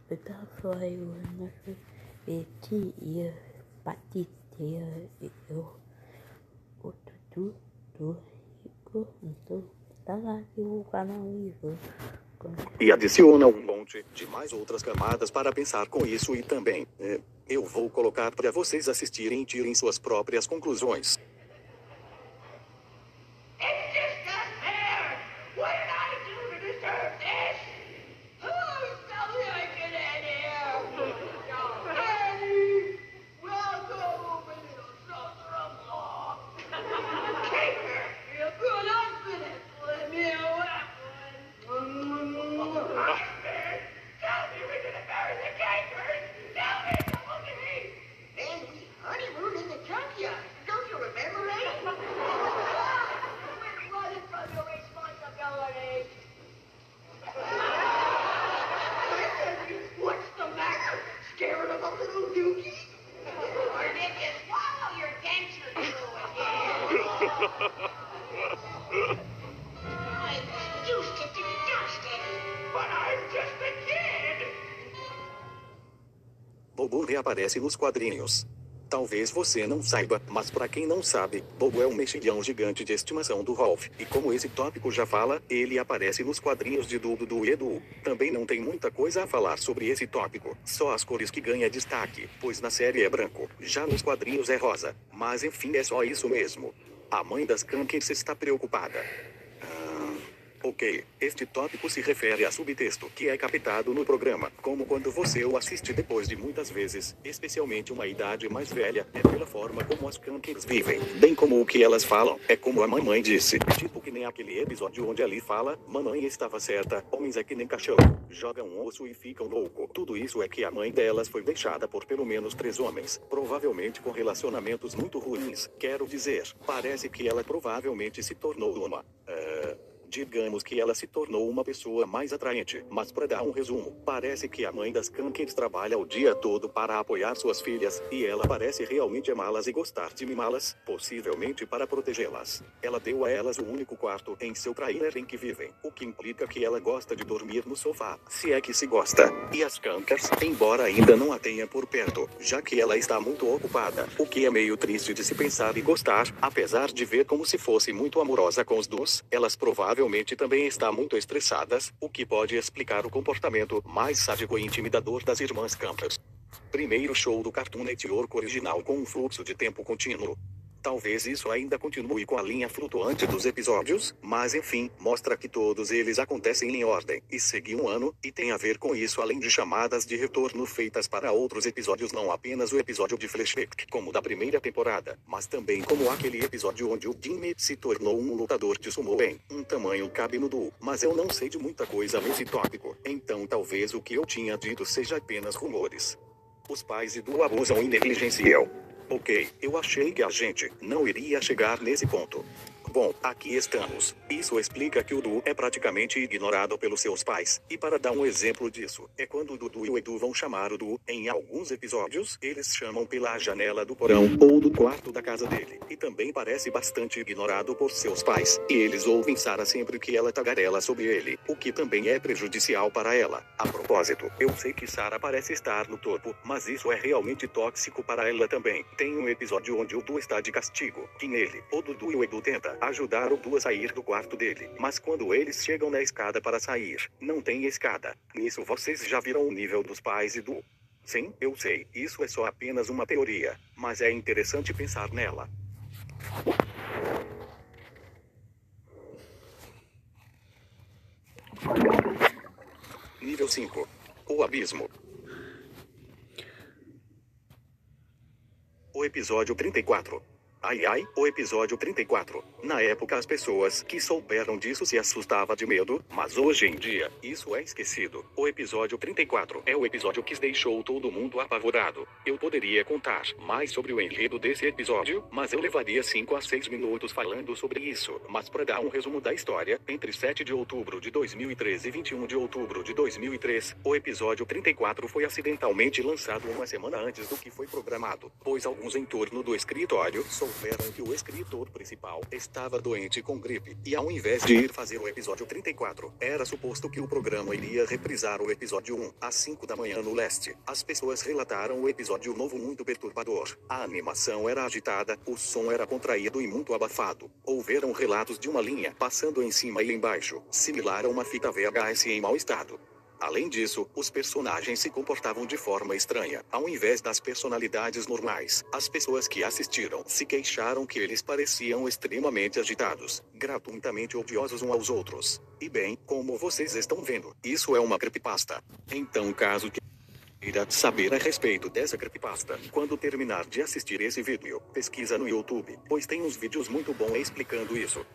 butterfly wonderful ia patitea o tutu do rico então tá lá aqui o canal vivo e adiciona um monte de mais outras camadas para pensar com isso e também eu vou colocar para vocês assistirem e tirem suas próprias conclusões. Bobo reaparece nos quadrinhos. Talvez você não saiba, mas para quem não sabe, Bobo é um mexilhão gigante de estimação do Rolf. E como esse tópico já fala, ele aparece nos quadrinhos de Dudu e Edu. Também não tem muita coisa a falar sobre esse tópico, só as cores que ganha destaque, pois na série é branco, já nos quadrinhos é rosa. Mas enfim, é só isso mesmo. A mãe das Kankers está preocupada. Ok, este tópico se refere a subtexto que é captado no programa, como quando você o assiste depois de muitas vezes, especialmente uma idade mais velha, é pela forma como as Kankers vivem, bem como o que elas falam, é como a mamãe disse, tipo que nem aquele episódio onde ali fala, mamãe estava certa, homens é que nem cachorro, jogam um osso e ficam louco. Tudo isso é que a mãe delas foi deixada por pelo menos 3 homens, provavelmente com relacionamentos muito ruins, quero dizer, parece que ela provavelmente se tornou uma... digamos que ela se tornou uma pessoa mais atraente, mas para dar um resumo, parece que a mãe das Kankers trabalha o dia todo para apoiar suas filhas, e ela parece realmente amá-las e gostar de mimá-las, possivelmente para protegê-las. Ela deu a elas o único quarto em seu trailer em que vivem, o que implica que ela gosta de dormir no sofá, se é que se gosta. E as Kankers, embora ainda não a tenha por perto, já que ela está muito ocupada, o que é meio triste de se pensar e gostar, apesar de ver como se fosse muito amorosa com os dois, elas provavelmente também está muito estressadas, o que pode explicar o comportamento mais sádico e intimidador das irmãs Kankers. Primeiro show do Cartoon Network original com um fluxo de tempo contínuo. Talvez isso ainda continue com a linha flutuante dos episódios, mas enfim, mostra que todos eles acontecem em ordem, e segue um ano, e tem a ver com isso além de chamadas de retorno feitas para outros episódios, não apenas o episódio de flashback, como da primeira temporada, mas também como aquele episódio onde o Jimmy se tornou um lutador de sumo em um tamanho cabe no duo, mas eu não sei de muita coisa nesse tópico, então talvez o que eu tinha dito seja apenas rumores. Os pais de Du abusam e negligenciam. Ok, eu achei que a gente não iria chegar nesse ponto. Bom, aqui estamos. Isso explica que o Du é praticamente ignorado pelos seus pais. E para dar um exemplo disso, é quando o Dudu e o Edu vão chamar o Du, em alguns episódios, eles chamam pela janela do porão ou do quarto da casa dele. E também parece bastante ignorado por seus pais. E eles ouvem Sarah sempre que ela tagarela sobre ele, o que também é prejudicial para ela. A propósito, eu sei que Sarah parece estar no topo, mas isso é realmente tóxico para ela também. Tem um episódio onde o Du está de castigo, que nele, o Dudu e o Edu tentam ajudar o Du a sair do quarto dele, mas quando eles chegam na escada para sair, não tem escada. Nisso vocês já viram o nível dos pais e Du. Sim, eu sei, isso é só apenas uma teoria, mas é interessante pensar nela. Nível 5. O abismo. O episódio 34. Ai ai, o episódio 34. Na época as pessoas que souberam disso se assustavam de medo, mas hoje em dia, isso é esquecido. O episódio 34 é o episódio que deixou todo mundo apavorado. Eu poderia contar mais sobre o enredo desse episódio, mas eu levaria 5 a 6 minutos falando sobre isso. Mas para dar um resumo da história, entre 7 de outubro de 2013 e 21 de outubro de 2003, o episódio 34 foi acidentalmente lançado uma semana antes do que foi programado, pois alguns em torno do escritório souberam souberam que o escritor principal estava doente com gripe, e ao invés de ir fazer o episódio 34, era suposto que o programa iria reprisar o episódio 1, às 5 da manhã no leste. As pessoas relataram o episódio novo muito perturbador. A animação era agitada, o som era contraído e muito abafado. Houveram relatos de uma linha passando em cima e embaixo, similar a uma fita VHS em mau estado. Além disso, os personagens se comportavam de forma estranha, ao invés das personalidades normais. As pessoas que assistiram se queixaram que eles pareciam extremamente agitados, gratuitamente odiosos uns aos outros. E bem, como vocês estão vendo, isso é uma creepypasta. Então, caso queira saber a respeito dessa creepypasta, quando terminar de assistir esse vídeo, pesquisa no YouTube, pois tem uns vídeos muito bons explicando isso.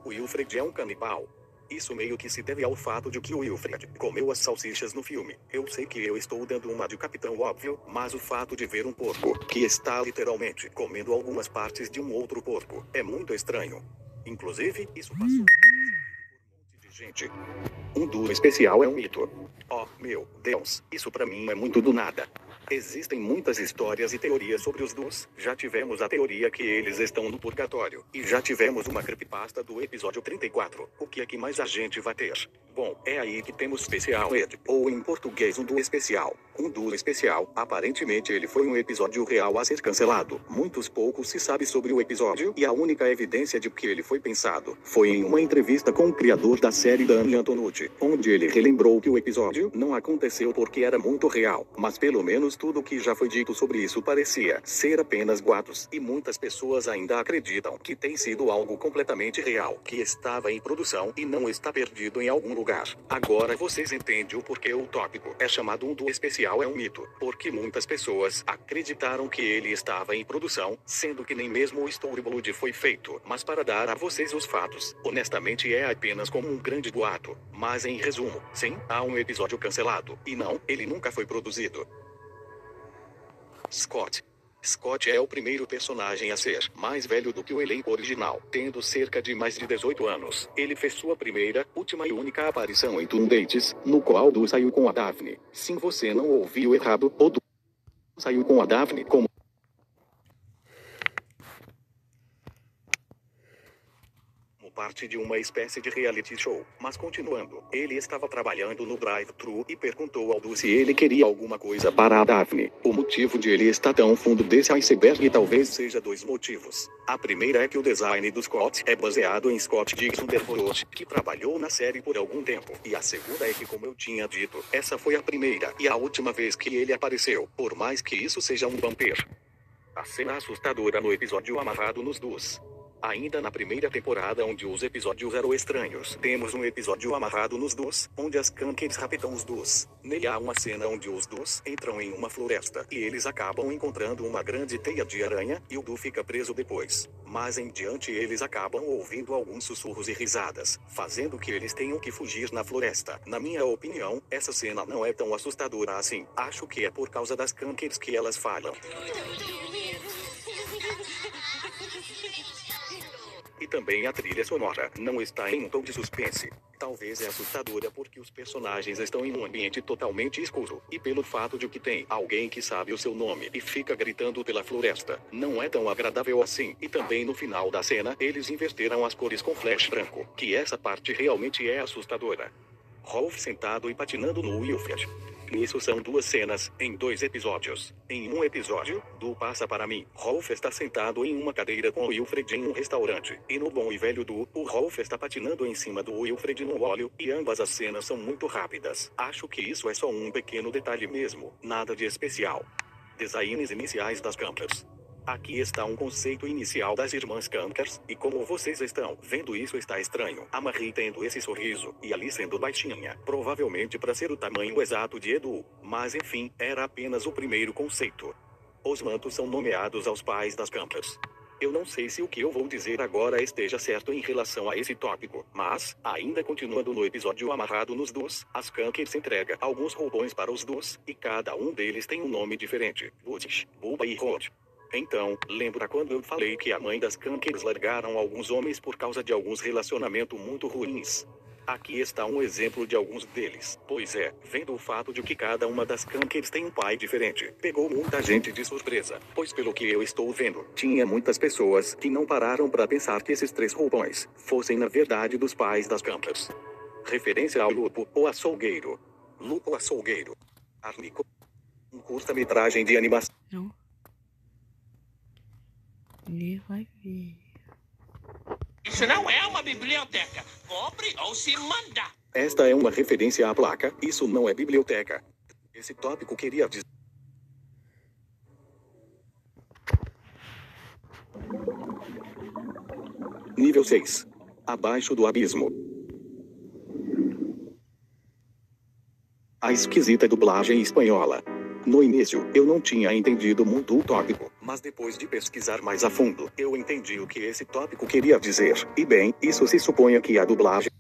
O Wilfred é um canibal. Isso meio que se deve ao fato de que o Wilfred comeu as salsichas no filme. Eu sei que eu estou dando uma de capitão óbvio, mas o fato de ver um porco que está literalmente comendo algumas partes de um outro porco é muito estranho. Inclusive, isso passou por um monte de gente. Um duo especial é um mito. Oh, meu Deus, isso pra mim é muito do nada. Existem muitas histórias e teorias sobre os dois. Já tivemos a teoria que eles estão no purgatório. E já tivemos uma creepypasta do episódio 34. O que é que mais a gente vai ter? Bom, é aí que temos Special Ed, ou em português um duo especial. Um duo especial, aparentemente ele foi um episódio real a ser cancelado. Muitos poucos se sabe sobre o episódio, e a única evidência de que ele foi pensado foi em uma entrevista com o criador da série Dan Antonucci, onde ele relembrou que o episódio não aconteceu porque era muito real, mas pelo menos tudo o que já foi dito sobre isso parecia ser apenas boatos, e muitas pessoas ainda acreditam que tem sido algo completamente real, que estava em produção e não está perdido em algum lugar. Agora vocês entendem o porquê o tópico é chamado um duo especial é um mito, porque muitas pessoas acreditaram que ele estava em produção, sendo que nem mesmo o storyboard foi feito. Mas para dar a vocês os fatos, honestamente é apenas como um grande boato. Mas em resumo, sim, há um episódio cancelado, e não, ele nunca foi produzido. Scott. Scott é o primeiro personagem a ser mais velho do que o elenco original, tendo cerca de mais de 18 anos. Ele fez sua primeira, última e única aparição em Toon Dates, no qual Du saiu com a Daphne. Sim, você não ouviu errado, o Du saiu com a Daphne como parte de uma espécie de reality show. Mas continuando, ele estava trabalhando no drive-thru e perguntou ao Du se ele queria alguma coisa para a Daphne. O motivo de ele estar tão fundo desse iceberg talvez seja dois motivos. A primeira é que o design do Scott é baseado em Scott Dixon Dervorot, que trabalhou na série por algum tempo. E a segunda é que, como eu tinha dito, essa foi a primeira e a última vez que ele apareceu, por mais que isso seja um vampiro. A cena assustadora no episódio Amarrado nos Dois. Ainda na primeira temporada, onde os episódios eram estranhos, temos um episódio Amarrado nos Dois, onde as Kankers raptam os dois. Nele há uma cena onde os dois entram em uma floresta, e eles acabam encontrando uma grande teia de aranha, e o Du fica preso depois. Mas em diante eles acabam ouvindo alguns sussurros e risadas, fazendo que eles tenham que fugir na floresta. Na minha opinião, essa cena não é tão assustadora assim. Acho que é por causa das Kankers que elas falam. E também a trilha sonora não está em um tom de suspense. Talvez é assustadora porque os personagens estão em um ambiente totalmente escuro, e pelo fato de que tem alguém que sabe o seu nome e fica gritando pela floresta, não é tão agradável assim. E também no final da cena, eles inverteram as cores com flash branco, que essa parte realmente é assustadora. Rolf sentado e patinando no Wilfred. Isso são duas cenas, em 2 episódios. Em um episódio, Du passa para mim. Rolf está sentado em uma cadeira com o Wilfred em um restaurante. E no bom e velho Du, o Rolf está patinando em cima do Wilfred no óleo, e ambas as cenas são muito rápidas. Acho que isso é só um pequeno detalhe mesmo, nada de especial. Designs iniciais das Kankers. Aqui está um conceito inicial das irmãs Kankers, e como vocês estão vendo, isso está estranho. A Marie tendo esse sorriso, e ali sendo baixinha, provavelmente para ser o tamanho exato de Edu, mas enfim, era apenas o primeiro conceito. Os mantos são nomeados aos pais das Kankers. Eu não sei se o que eu vou dizer agora esteja certo em relação a esse tópico, mas, ainda continuando no episódio Amarrado nos Dois, as Kankers entrega alguns roupões para os dois, e cada um deles tem um nome diferente: Butch, Bubba e Rod. Então, lembra quando eu falei que a mãe das Kankers largaram alguns homens por causa de alguns relacionamentos muito ruins? Aqui está um exemplo de alguns deles. Pois é, vendo o fato de que cada uma das Kankers tem um pai diferente, pegou muita gente de surpresa. Pois pelo que eu estou vendo, tinha muitas pessoas que não pararam para pensar que esses 3 roupões fossem na verdade dos pais das Kankers. Referência ao Lupo, o Açougueiro. Lupo Açougueiro. Arnico. Um curta-metragem de animação. Não. Ele vai ver. Isso não é uma biblioteca. Compre ou se manda. Esta é uma referência à placa, isso não é biblioteca. Esse tópico queria dizer. Nível 6. Abaixo do abismo. A esquisita dublagem espanhola. No início, eu não tinha entendido muito o tópico, mas depois de pesquisar mais a fundo, eu entendi o que esse tópico queria dizer. E bem, isso se supõe que a dublagem